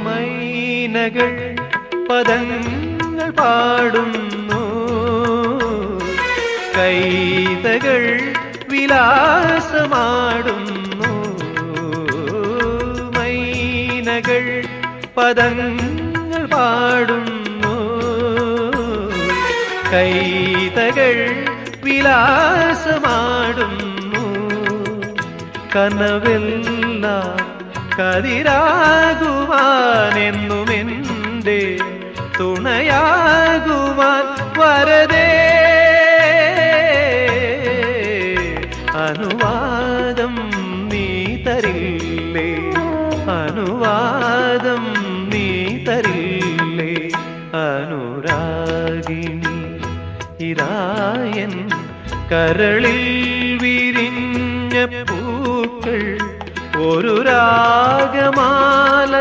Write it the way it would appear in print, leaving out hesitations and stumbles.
മൈനകൾ പദങ്ങൾ പാടുന്നു, കൈതകൾ വിലാസമാടുന്നു. മൈനകൾ പദങ്ങൾ പാടുന്നു, കൈതകൾ വിലാസമാടുന്നു. കനവെല്ലാം കതിരാകുവാനെന്നുമെന്റെ തുണയാകുവാൻ വരദേ. അനുവാദം നീ തരില്ലേ, അനുവാദം നീ തരില്ലേ. അനുരാഗിണി ഇതായൻ കരളിൽ വിരിഞ്ഞ പൂക്കൾ ഒരു രാഗമാല